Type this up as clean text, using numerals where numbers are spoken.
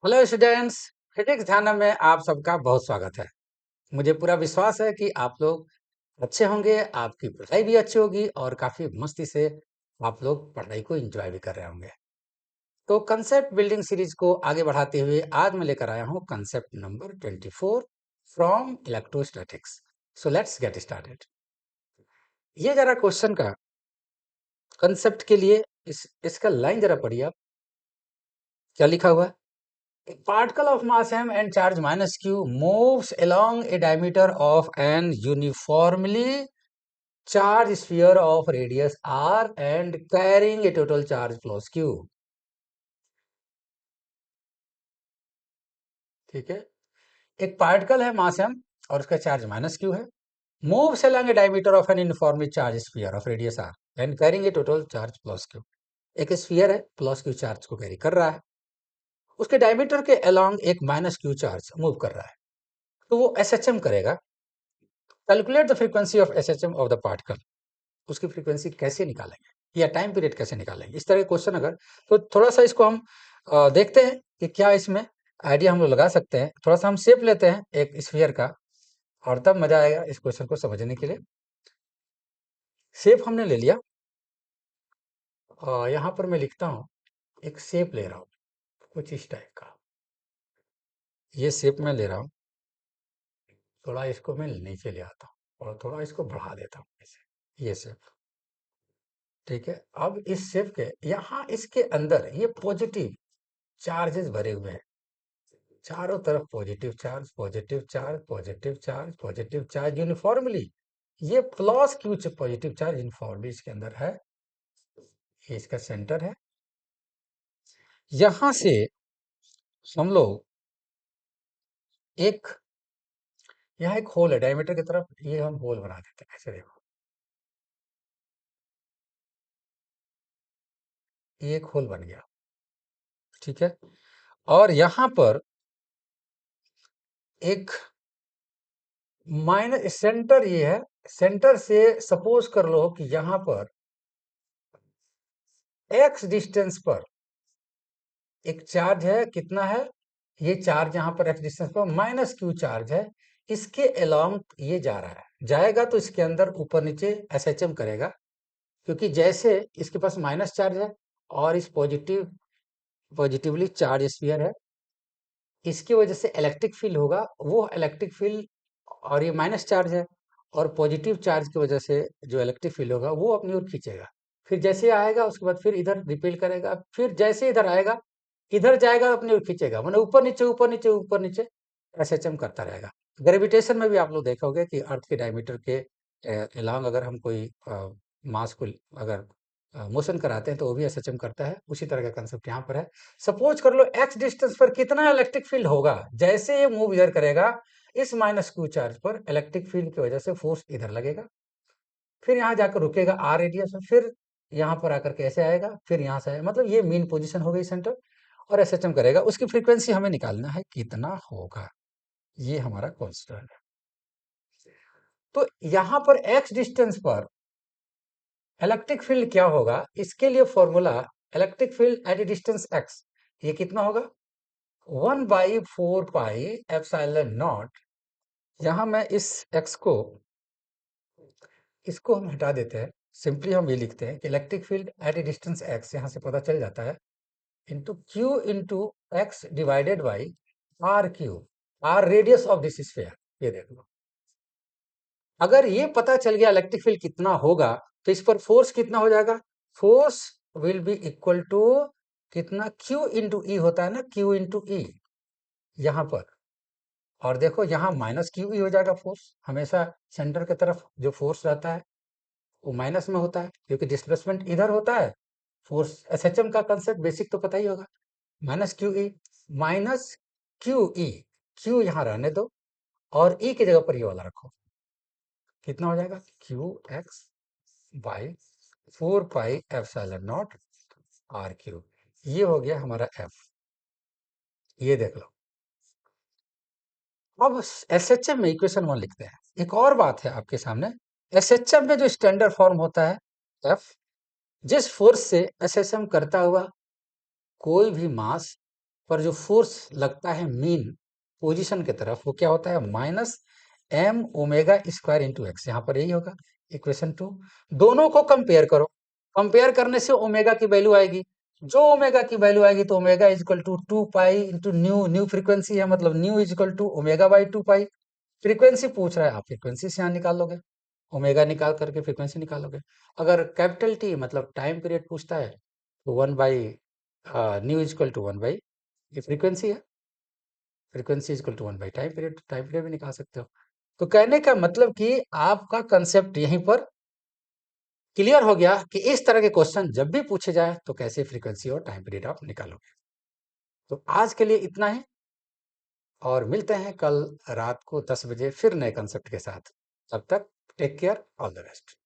Hello students. Physics ध्यान में आप सबका बहुत स्वागत है। मुझे पूरा विश्वास है कि आप लोग अच्छे होंगे, आपकी पढ़ाई भी अच्छी होगी और काफी मस्ती से आप लोग पढ़ाई को एंजॉय भी कर रहे होंगे। तो कंसेप्ट बिल्डिंग सीरीज को आगे बढ़ाते हुए आज मैं लेकर आया हूँ concept number 24 from electrostatics. So let's get started. ये जरा क्वेश्चन का कंसेप्ट के लिए इसका लाइन जरा पढ़िए आप। क्या लिखा हुआ है? A particle of mass m and charge minus q moves along a diameter of an uniformly charged sphere of radius r and carrying a total charge plus q. ठीक है, एक पार्टिकल है मास m और उसका चार्ज माइनस q है। moves along a diameter of an uniformly charged sphere of radius r and carrying a total charge plus q. एक sphere है, plus Q charge को कैरी कर रहा है, उसके डायमीटर के अलोंग एक माइनस क्यू चार्ज मूव कर रहा है, तो वो एसएचएम करेगा। Calculate the frequency of SHM of the particle. उसकी फ्रीक्वेंसी कैसे निकालेंगे या टाइम पीरियड कैसे निकालेंगे, इस तरह के क्वेश्चन अगर, तो थोड़ा सा इसको हम देखते हैं कि क्या इसमें आइडिया हम लोग लगा सकते हैं। थोड़ा सा हम शेप लेते हैं एक स्फीयर का और तब मजा आएगा इस क्वेश्चन को समझने के लिए। शेप हमने ले लिया और यहाँ पर मैं लिखता हूँ, एक शेप ले रहा हूँ कुछ इस टाइप का। ये शेप मैं ले रहा हूँ, थोड़ा इसको मैं नीचे ले आता हूँ और थोड़ा इसको बढ़ा देता हूँ ऐसे, ये शेप। ठीक है, अब इस शेप के यहाँ इसके अंदर ये पॉजिटिव चार्जेस भरे हुए हैं, चारों तरफ positive charge positive charge positive charge positive charge uniformly. ये plus Q positive charge uniformly इसके अंदर है। ये इसका सेंटर है। यहां से हम लोग एक, यहाँ एक होल है डायमीटर की तरफ, ये हम होल बना देते हैं ऐसे। देखो, ये एक होल बन गया। ठीक है, और यहां पर एक माइनस सेंटर ये है। सेंटर से सपोज कर लो कि यहां पर एक्स डिस्टेंस पर एक चार्ज है। कितना है ये चार्ज? यहाँ पर एक्स डिस्टेंस पर माइनस क्यू चार्ज है। इसके अलोंग ये जा रहा है, जाएगा तो इसके अंदर ऊपर नीचे एसएचएम करेगा, क्योंकि जैसे इसके पास माइनस चार्ज है और इस पॉजिटिवली चार्ज स्फीयर है, इसकी वजह से इलेक्ट्रिक फील्ड होगा। वो इलेक्ट्रिक फील्ड, और ये माइनस चार्ज है और पॉजिटिव चार्ज की वजह से जो इलेक्ट्रिक फील्ड होगा वो अपनी ओर खींचेगा। फिर जैसे आएगा उसके बाद फिर इधर रिपेल करेगा, फिर जैसे इधर आएगा इधर जाएगा अपनी ओर खींचेगा, मतलब ऊपर नीचे ऊपर नीचे ऊपर नीचे एसएचएम करता रहेगा। ग्रेविटेशन में भी आप लोग देखा होगा कि अर्थ के डायमीटर के अलोंग अगर हम कोई मास को अगर मोशन कराते हैं तो वो भी एसएचएम करता है। उसी तरह का कंसेप्ट यहाँ पर है। सपोज कर लो एक्स डिस्टेंस पर कितना इलेक्ट्रिक फील्ड होगा, जैसे ये मूव इधर करेगा इस माइनस क्यू चार्ज पर इलेक्ट्रिक फील्ड की वजह से फोर्स इधर लगेगा, फिर यहाँ जाकर रुकेगा आर रेडियस में, फिर यहाँ पर आकर के ऐसे आएगा, फिर यहाँ से आएगा, मतलब ये मेन पोजीशन हो गई सेंटर, और एसएचएम करेगा। उसकी फ्रीक्वेंसी हमें निकालना है कितना होगा, ये हमारा कॉन्स्टेंट है। तो यहाँ पर एक्स डिस्टेंस पर इलेक्ट्रिक फील्ड क्या होगा, इसके लिए formula electric field at distance x, ये कितना होगा 1/4 पाई एप्सिलॉन नॉट। यहाँ मैं इस एक्स को, इसको हम हटा देते हैं। सिंपली हम ये लिखते हैं कि electric field at a distance x, यहाँ से पता चल जाता है, into q into x divided by r q, r radius of this sphere. ये देख लो, अगर ये पता चल गया इलेक्ट्रिक फील्ड कितना होगा, तो इस पर फोर्स कितना हो जाएगा? Force will be equal to कितना, क्यू इंटू ई होता है ना, क्यू इंटू ई यहाँ पर। और देखो यहाँ माइनस क्यू ई हो जाएगा। फोर्स हमेशा सेंटर की तरफ जो फोर्स रहता है वो माइनस में होता है, क्योंकि डिस्प्लेसमेंट इधर होता है। फोर्स एसएचएम का कंसेप्ट बेसिक तो पता ही होगा, minus Q E, minus Q E, Q यहाँ रहने दो और ई की जगह पर ये वाला रखो। कितना हो जाएगा? Q x by 4 pi epsilon naught r q. ये हो गया हमारा एफ। ये देख लो। अब एसएचएम में इक्वेशन 1 लिखते हैं। एक और बात है आपके सामने, एसएचएम में जो स्टैंडर्ड फॉर्म होता है एफ, जिस फोर्स से एसएचएम करता हुआ कोई भी मास पर जो फोर्स लगता है मीन पोजीशन की तरफ, वो क्या होता है, minus m omega square into x. यहाँ पर यही होगा इक्वेशन 2। दोनों को कंपेयर करो, कंपेयर करने से ओमेगा की वैल्यू आएगी। जो ओमेगा की वैल्यू आएगी तो omega is equal to 2 pi into nu, nu frequency है, मतलब nu is equal to omega by 2 pi. Frequency पूछ रहा है, आप फ्रीक्वेंसी से यहाँ निकाल लोगे, ओमेगा निकाल करके फ्रीक्वेंसी निकालोगे। अगर कैपिटल टी मतलब टाइम पीरियड पूछता है तो 1 by nu is equal to 1 by, ये फ्रीक्वेंसी है, frequency is equal to 1 by time period भी निकाल सकते हो। तो कहने का मतलब कि आपका कंसेप्ट यहीं पर क्लियर हो गया कि इस तरह के क्वेश्चन जब भी पूछे जाए तो कैसे फ्रीक्वेंसी और टाइम पीरियड आप निकालोगे। तो आज के लिए इतना ही, और मिलते हैं कल रात को 10 बजे फिर नए कंसेप्ट के साथ। तब तक take care, all the best.